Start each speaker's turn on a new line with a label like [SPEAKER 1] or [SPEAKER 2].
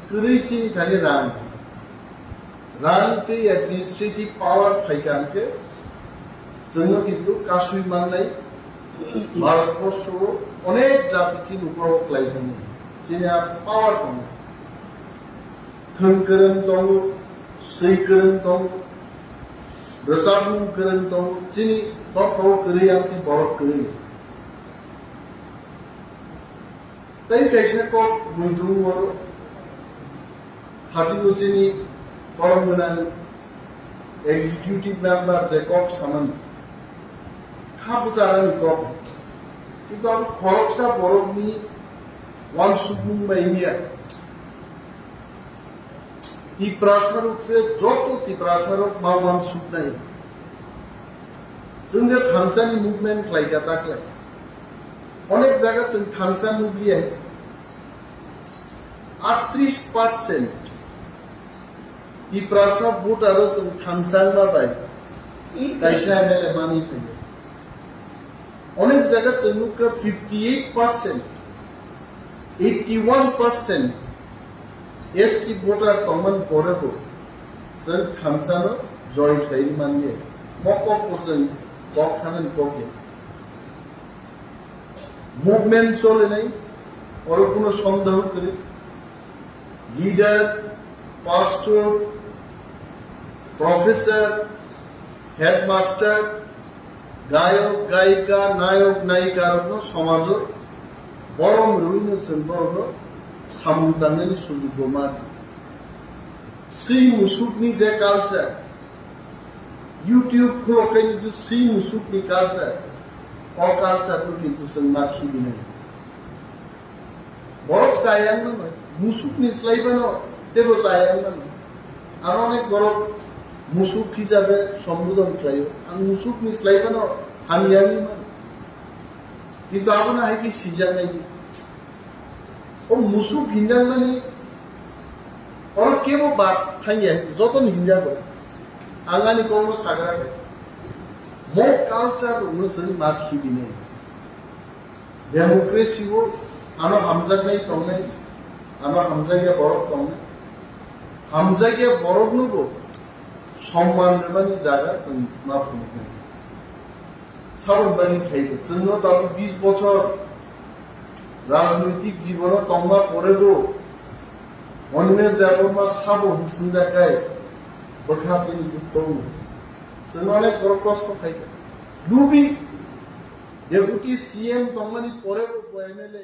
[SPEAKER 1] Kurichi Kani Rang. Rang the administrative power Paikanke. Sono Kindu Kashui Manai. Marcosho, Onek Japichi Nukro Clayton. China power on Thunkaran Dong, Sikaran Dong, Rasamu Karan Dong, Chini, Toko Korea, Borok Korea. Then Kashako, Mundu, Hasibuchini, Bormunan, executive member, Jacob Saman. Hapusaran Kop. It got Koroksa Borogni, one Subum by India. He Prasaruk said, Joto, the Prasaruk, Maman Subnai. Soon the Tansan movement like attack like. Onek Zagas and Tansan movement. At 30%. He Prasa Butaros and Tansan by Kaisha money. অনেক জায়গা সেনুকা 58%, 81% ST voter common পরেও जों খামসানো জয় থাই মানিয়ে মকক কোসেন বকখানেন কোকে movement চলে নাই আর কোনো সন্দেহ করে লিডার পাস্টর প্রফেসর হেডমাস্টার গায়ক গায়িকা নায়ক নায়িকার সমাজ বরম রুইনসেন বর্গ সামুদানের সুযোগ মান সেই মুসুকনি যে কালচার ইউটিউব খুলকাই যে সেই মুসুকনি কালচার ও কালচার তো কিন্তু जों মাখিবি নাই বরক সায়ান না মুসুকনি স্লাইবানো দেব সায়ান না আর অনেক বরক মুসুক হিসাবে সম্বোধন চাই আর মুসুক মিসলাইবানো হামিয়ানি মান কিন্তু আপনা হাইকি সিজান নাই ও মুসুক হিঞ্জান মানে ওর কেবো বাত থাইয়া যতন হিঞ্জাবো আগানি কোনো সাগরাবে মো কালচার অনুসরণ মাখিবি নেই ডেমোক্রেসিও আনো হামজাগ নাই তংনাই আনো হামজাগিয়া বরক তংনাই হামজাগিয়া বরক নবো সম্মান দেবানি জায়গা जों मा बुंनो साबनबानि थायो जोंनो दाबो 20 বছর রাজনৈতিক জীবন তংমা পরেবো অন্যের দেবমা সাবো হিসিন্দাকাই বখাচিনি দুঃখ जों অনেক বড় কষ্ট খাইবে লুবি ডেপুটি সিএম তংমানি পরেবো এমএলএ